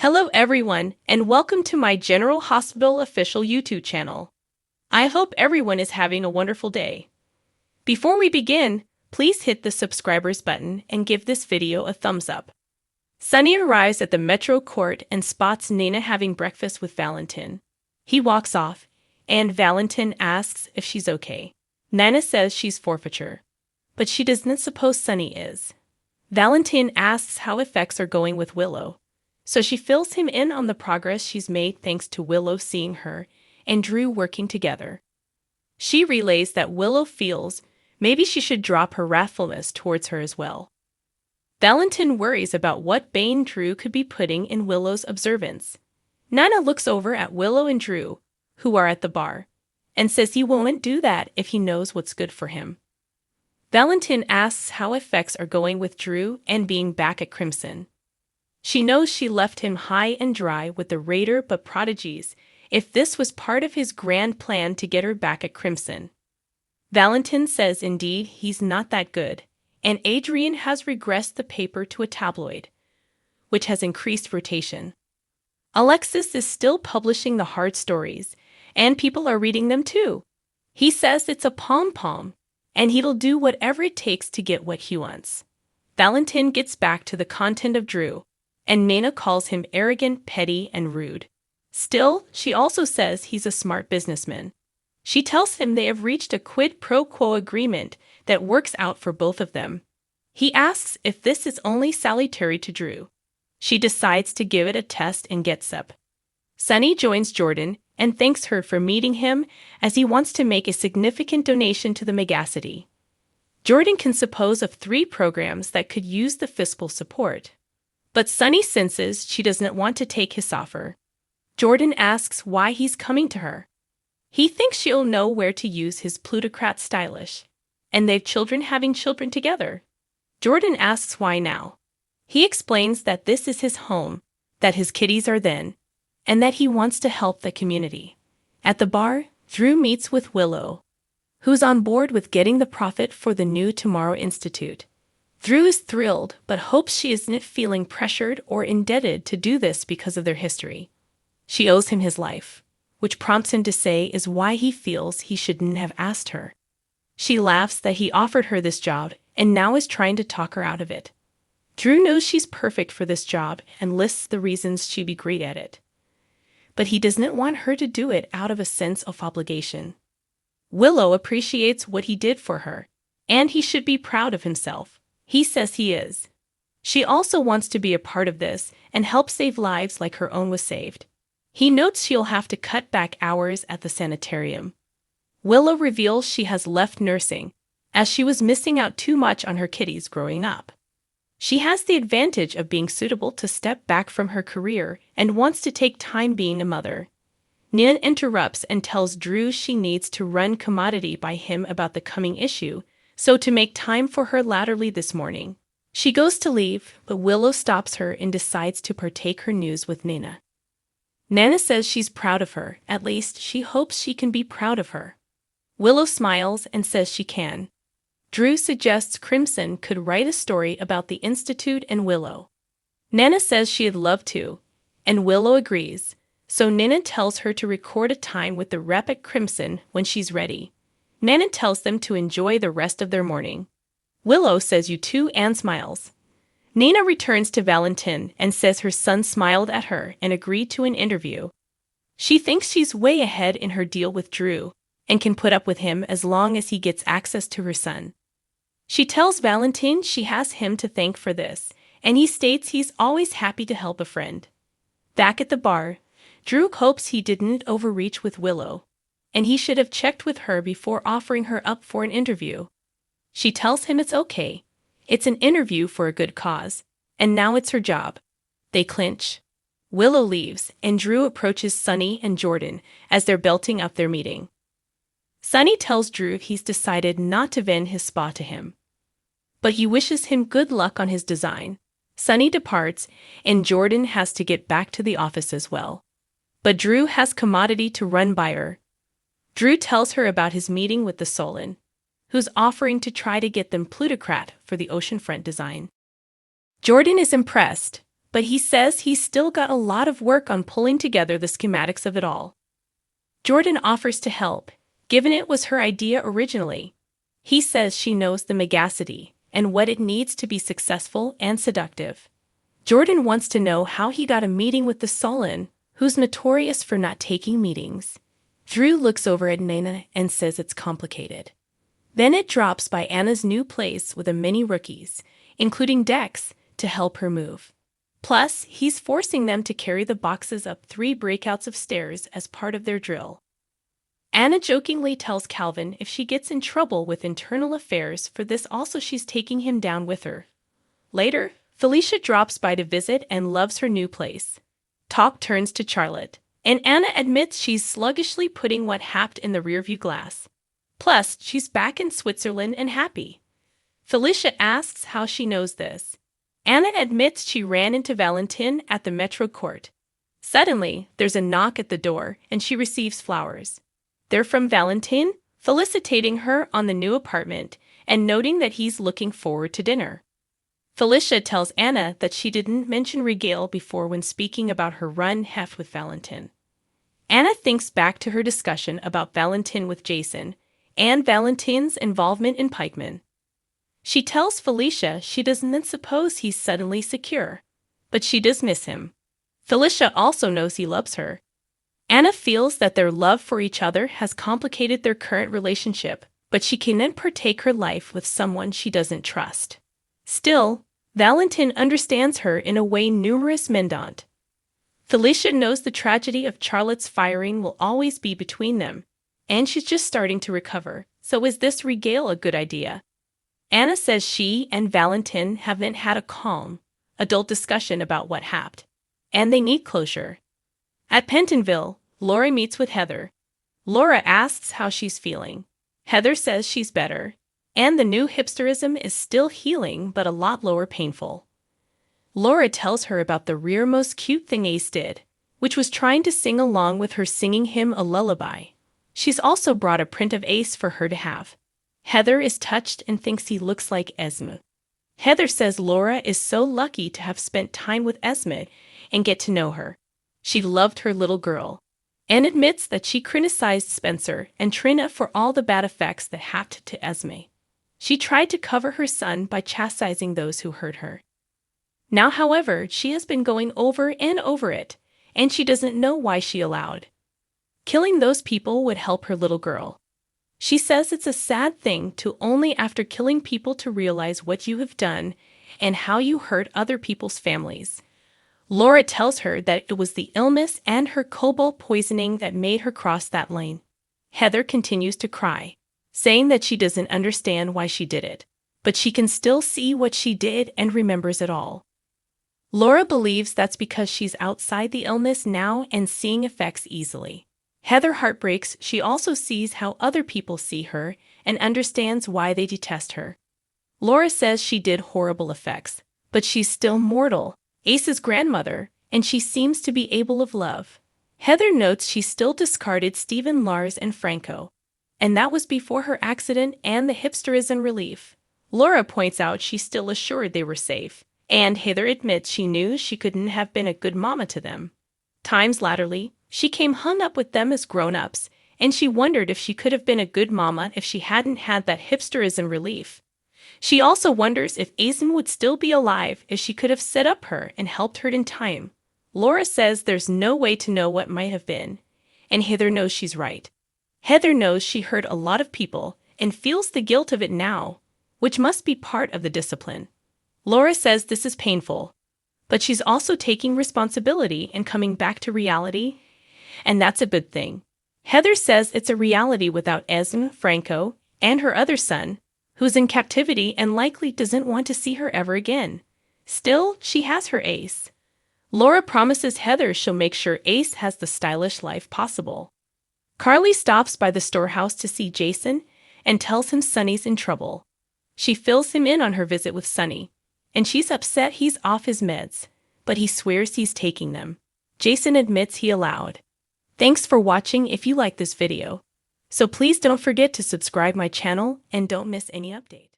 Hello everyone, and welcome to my General Hospital official YouTube channel. I hope everyone is having a wonderful day. Before we begin, please hit the subscribers button and give this video a thumbs up. Sunny arrives at the Metro Court and spots Nina having breakfast with Valentin. He walks off, and Valentin asks if she's okay. Nina says she's forfeiture, but she doesn't suppose Sunny is. Valentin asks how effects are going with Willow. So she fills him in on the progress she's made thanks to Willow seeing her and Drew working together. She relays that Willow feels maybe she should drop her wrathfulness towards her as well. Valentin worries about what bane Drew could be putting in Willow's observance. Nina looks over at Willow and Drew, who are at the bar, and says he won't do that if he knows what's good for him. Valentin asks how effects are going with Drew and being back at Crimson. She knows she left him high and dry with the Raider but prodigies if this was part of his grand plan to get her back at Crimson. Valentin says indeed he's not that good, and Adrian has regressed the paper to a tabloid, which has increased rotation. Alexis is still publishing the hard stories, and people are reading them too. He says it's a pom-pom, and he'll do whatever it takes to get what he wants. Valentin gets back to the content of Drew, and Nina calls him arrogant, petty, and rude. Still, she also says he's a smart businessman. She tells him they have reached a quid pro quo agreement that works out for both of them. He asks if this is only salutary to Drew. She decides to give it a test and gets up. Sunny joins Jordan and thanks her for meeting him as he wants to make a significant donation to the megacity. Jordan can suppose of 3 programs that could use the fiscal support. But Sunny senses she doesn't want to take his offer. Jordan asks why he's coming to her. He thinks she'll know where to use his plutocrat stylish, and they've children having children together. Jordan asks why now. He explains that this is his home, that his kiddies are then, and that he wants to help the community. At the bar, Drew meets with Willow, who's on board with getting the profit for the new Tomorrow Institute. Drew is thrilled, but hopes she isn't feeling pressured or indebted to do this because of their history. She owes him his life, which prompts him to say is why he feels he shouldn't have asked her. She laughs that he offered her this job and now is trying to talk her out of it. Drew knows she's perfect for this job and lists the reasons she'd be great at it. But he doesn't want her to do it out of a sense of obligation. Willow appreciates what he did for her, and he should be proud of himself. He says he is. She also wants to be a part of this and help save lives like her own was saved. He notes she'll have to cut back hours at the sanitarium. Willow reveals she has left nursing, as she was missing out too much on her kiddies growing up. She has the advantage of being suitable to step back from her career and wants to take time being a mother. Nina interrupts and tells Drew she needs to run commodity by him about the coming issue, so to make time for her latterly this morning. She goes to leave, but Willow stops her and decides to partake her news with Nina. Nana says she's proud of her, at least she hopes she can be proud of her. Willow smiles and says she can. Drew suggests Crimson could write a story about the Institute and Willow. Nana says she'd love to, and Willow agrees, so Nina tells her to record a time with the rep at Crimson when she's ready. Nana tells them to enjoy the rest of their morning. Willow says you too and smiles. Nina returns to Valentin and says her son smiled at her and agreed to an interview. She thinks she's way ahead in her deal with Drew and can put up with him as long as he gets access to her son. She tells Valentin she has him to thank for this, and he states he's always happy to help a friend. Back at the bar, Drew hopes he didn't overreach with Willow, and he should have checked with her before offering her up for an interview. She tells him it's okay. It's an interview for a good cause, and now it's her job. They clinch. Willow leaves, and Drew approaches Sunny and Jordan as they're belting up their meeting. Sunny tells Drew he's decided not to vend his spa to him, but he wishes him good luck on his design. Sunny departs, and Jordan has to get back to the office as well. But Drew has commodity to run by her. Drew tells her about his meeting with the Solon, who's offering to try to get them plutocrat for the oceanfront design. Jordan is impressed, but he says he's still got a lot of work on pulling together the schematics of it all. Jordan offers to help, given it was her idea originally. He says she knows the megacity and what it needs to be successful and seductive. Jordan wants to know how he got a meeting with the Sultan, who's notorious for not taking meetings. Drew looks over at Nana and says it's complicated. Then it drops by Anna's new place with many rookies, including Dex, to help her move. Plus, he's forcing them to carry the boxes up 3 breakouts of stairs as part of their drill. Anna jokingly tells Calvin if she gets in trouble with internal affairs for this also she's taking him down with her. Later, Felicia drops by to visit and loves her new place. Talk turns to Charlotte, and Anna admits she's sluggishly putting what happened in the rearview glass. Plus, she's back in Switzerland and happy. Felicia asks how she knows this. Anna admits she ran into Valentin at the Metro Court. Suddenly, there's a knock at the door, and she receives flowers. They're from Valentin, felicitating her on the new apartment and noting that he's looking forward to dinner. Felicia tells Anna that she didn't mention Regale before when speaking about her run-hef with Valentin. Anna thinks back to her discussion about Valentin with Jason and Valentin's involvement in Pikeman. She tells Felicia she doesn't suppose he's suddenly secure, but she does miss him. Felicia also knows he loves her. Anna feels that their love for each other has complicated their current relationship, but she cannot partake her life with someone she doesn't trust. Still, Valentin understands her in a way numerous men don't. Felicia knows the tragedy of Charlotte's firing will always be between them, and she's just starting to recover, so is this Regale a good idea? Anna says she and Valentin haven't had a calm, adult discussion about what happened, and they need closure. At Pentonville, Laura meets with Heather. Laura asks how she's feeling. Heather says she's better, and the new hipsterism is still healing but a lot lower painful. Laura tells her about the rearmost cute thing Ace did, which was trying to sing along with her singing him a lullaby. She's also brought a print of Ace for her to have. Heather is touched and thinks he looks like Esme. Heather says Laura is so lucky to have spent time with Esme and get to know her. She loved her little girl, and admits that she criticized Spencer and Trina for all the bad effects that happened to Esme. She tried to cover her son by chastising those who hurt her. Now, however, she has been going over and over it, and she doesn't know why she allowed. Killing those people would help her little girl. She says it's a sad thing to only after killing people to realize what you have done and how you hurt other people's families. Laura tells her that it was the illness and her cobalt poisoning that made her cross that line. Heather continues to cry, saying that she doesn't understand why she did it, but she can still see what she did and remembers it all. Laura believes that's because she's outside the illness now and seeing effects easily. Heather heartbreaks. She also sees how other people see her and understands why they detest her. Laura says she did horrible effects, but she's still mortal, Ace's grandmother, and she seems to be able of love. Heather notes she still discarded Stephen, Lars, and Franco, and that was before her accident and the hipsterism relief. Laura points out she's still assured they were safe, and Heather admits she knew she couldn't have been a good mama to them. Times latterly, she came hung up with them as grown-ups, and she wondered if she could have been a good mama if she hadn't had that hipsterism relief. She also wonders if Aizen would still be alive if she could have set up her and helped her in time. Laura says there's no way to know what might have been, and Heather knows she's right. Heather knows she hurt a lot of people and feels the guilt of it now, which must be part of the discipline. Laura says this is painful, but she's also taking responsibility and coming back to reality, and that's a good thing. Heather says it's a reality without Esme, Franco, and her other son, who's in captivity and likely doesn't want to see her ever again. Still, she has her Ace. Laura promises Heather she'll make sure Ace has the stylish life possible. Carly stops by the storehouse to see Jason and tells him Sonny's in trouble. She fills him in on her visit with Sonny, and she's upset he's off his meds, but he swears he's taking them. Jason admits he allowed. Thanks for watching. If you like this video, so please don't forget to subscribe my channel and don't miss any update.